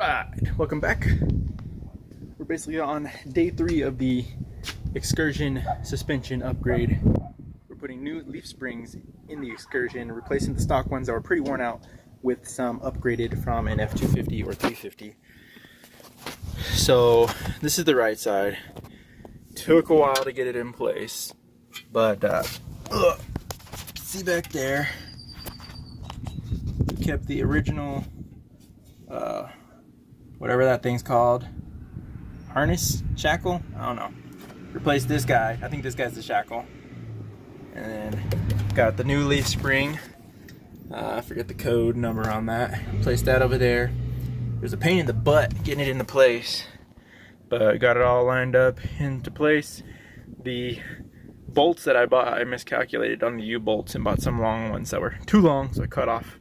Alright, welcome back. We're basically on day 3 of the Excursion suspension upgrade. We're putting new leaf springs in the Excursion, replacing the stock ones that were pretty worn out with some upgraded from an F250 or 350. So this is the right side. Took a while to get it in place, but see back there, we kept the original whatever that thing's called, harness, shackle, I don't know. Replaced this guy, I think this guy's the shackle, and then got the new leaf spring. I forget the code number on that. Placed that over there. There's a pain in the butt getting it into place, but got it all lined up into place. The bolts that I bought, I miscalculated on the U-bolts and bought some long ones that were too long, so I cut off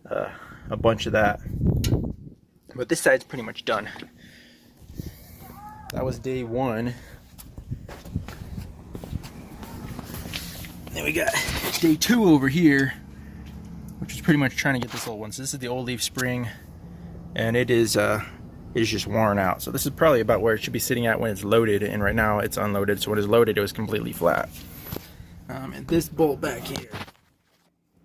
a bunch of that. But this side's pretty much done. That was day 1. Then we got day 2 over here, which is pretty much trying to get this old one. So this is the old leaf spring, and it is just worn out. So this is probably about where it should be sitting at when it's loaded, and right now it's unloaded. So when it's loaded, it was completely flat. And this bolt back here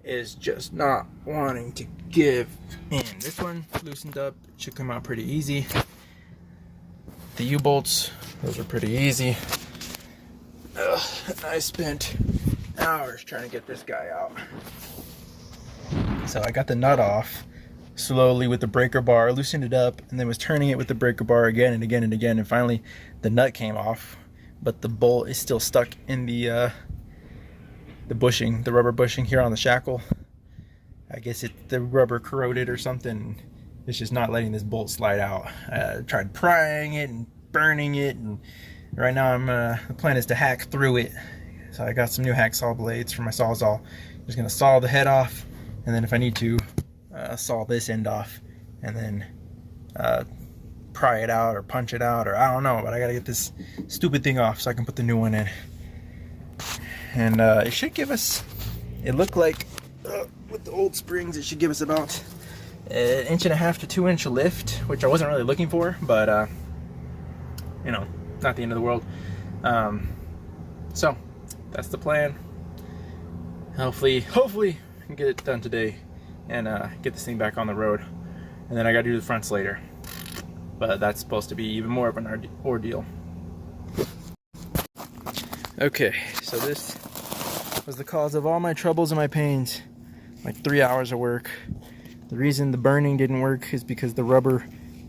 is just not wanting to give in. This one loosened up, it should come out pretty easy. The U-bolts, those are pretty easy. I spent hours trying to get this guy out. So I got the nut off slowly with the breaker bar, loosened it up, and then was turning it with the breaker bar again and again and again, and finally the nut came off, but the bolt is still stuck in the bushing, the rubber bushing here on the shackle. I guess the rubber corroded or something. It's just not letting this bolt slide out. I tried prying it and burning it, and right now the plan is to hack through it. So I got some new hacksaw blades for my Sawzall. I'm just gonna saw the head off, and then if I need to, saw this end off, and then pry it out or punch it out, or I don't know, but I gotta get this stupid thing off so I can put the new one in. And it should give us, it looked like with the old springs, it should give us about 1.5 to 2 inch lift, which I wasn't really looking for, but you know, not the end of the world. So that's the plan. Hopefully we can get it done today and get this thing back on the road, and then I gotta do the fronts later, but that's supposed to be even more of an ordeal. Okay, so this was the cause of all my troubles and my pains. Like 3 hours of work. The reason the burning didn't work is because the rubber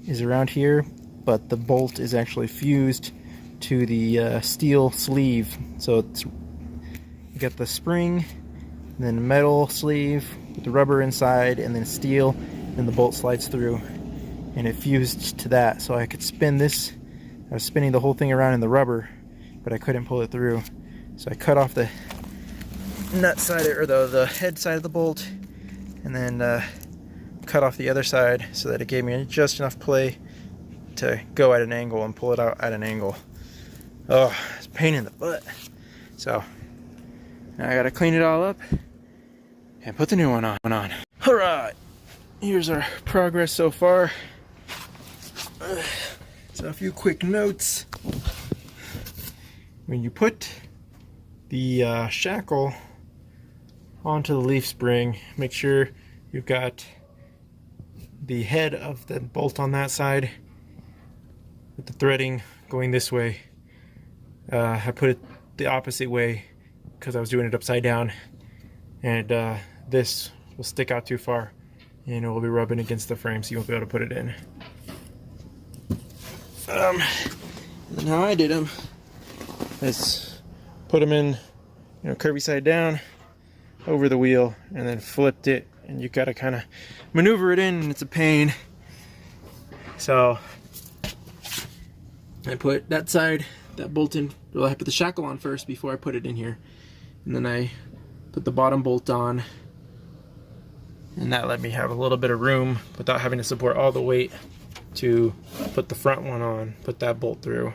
is around here, but the bolt is actually fused to the steel sleeve. So it's, you got the spring, and then metal sleeve with the rubber inside, and then steel, and the bolt slides through, and it fused to that. So I could spin this. I was spinning the whole thing around in the rubber, but I couldn't pull it through. So I cut off the nut side, or the head side of the bolt, and then cut off the other side so that it gave me just enough play to go at an angle and pull it out at an angle. Oh, it's a pain in the butt. So now I gotta clean it all up and put the new one on. Alright, here's our progress so far. So a few quick notes. When you put the shackle onto the leaf spring, make sure you've got the head of the bolt on that side with the threading going this way. I put it the opposite way because I was doing it upside down, and this will stick out too far and it will be rubbing against the frame, so you won't be able to put it in. And how I did them is put them in, curvy side down over the wheel, and then flipped it, and you gotta kind of maneuver it in, and it's a pain. So I put that side, that bolt in. Well, I put the shackle on first before I put it in here, and then I put the bottom bolt on, and that let me have a little bit of room without having to support all the weight to put the front one on, put that bolt through,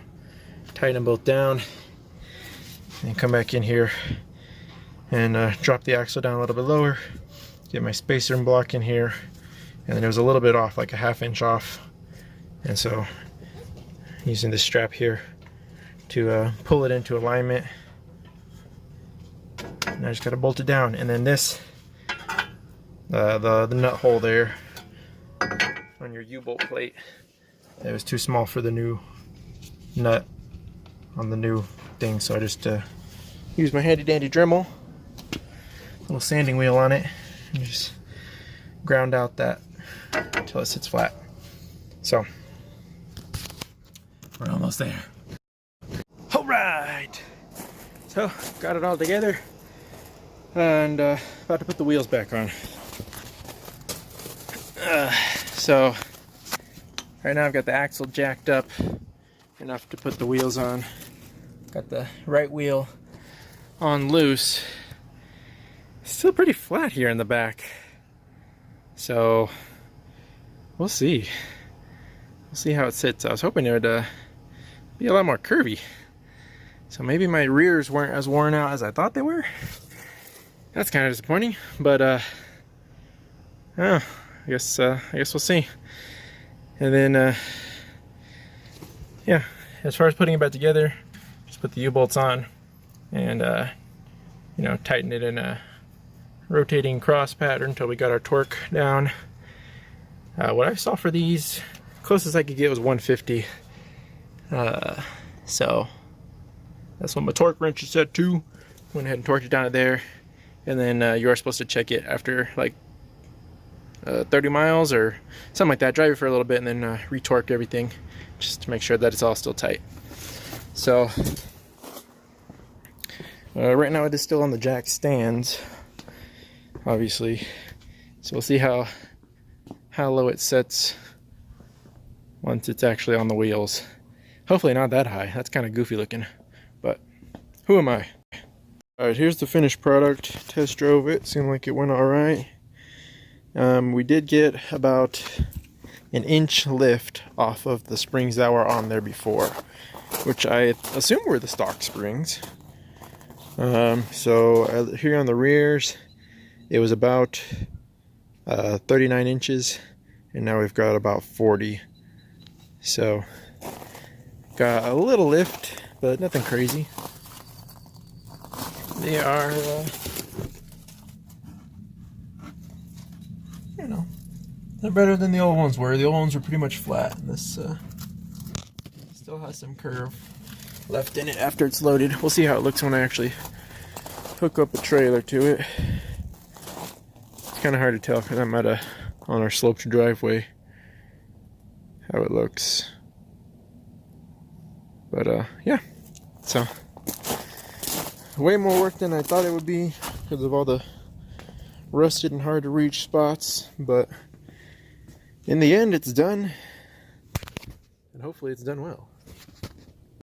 tighten them both down, and come back in here and drop the axle down a little bit lower, get my spacer and block in here, and then it was a little bit off, like a 1/2 inch off, And so using this strap here to pull it into alignment. And I just gotta bolt it down. And then this, the nut hole there on your U-bolt plate, it was too small for the new nut on the new thing, so I just use my handy dandy Dremel, little sanding wheel on it, and just ground out that until it sits flat. So we're almost there. All right, so got it all together and about to put the wheels back on. So right now I've got the axle jacked up enough to put the wheels on. Got the right wheel on loose. Still pretty flat here in the back. So we'll see. We'll see how it sits. I was hoping it would be a lot more curvy. So maybe my rears weren't as worn out as I thought they were. That's kind of disappointing, but oh, I guess we'll see. And then yeah, as far as putting it back together, just put the U-bolts on and you know, tighten it in a rotating cross pattern until we got our torque down. What I saw for these, closest I could get was 150. So that's what my torque wrench is set to. Went ahead and torqued it down to there. And then you are supposed to check it after like 30 miles or something like that. Drive it for a little bit and then re-torque everything just to make sure that it's all still tight. So right now it is still on the jack stands, obviously. So we'll see how low it sets once it's actually on the wheels. Hopefully not that high. That's kind of goofy looking, but who am I? Alright, here's the finished product. Test drove it. Seemed like it went alright. We did get about an inch lift off of the springs that were on there before, which I assume were the stock springs. So here on the rears, it was about 39 inches, and now we've got about 40. So got a little lift, but nothing crazy. They are, you know, they're better than the old ones were. The old ones were pretty much flat, and this still has some curve left in it after it's loaded. We'll see how it looks when I actually hook up a trailer to it. It's kind of hard to tell because I'm on our sloped driveway how it looks. But yeah, so way more work than I thought it would be because of all the rusted and hard to reach spots, but in the end it's done, and hopefully it's done well.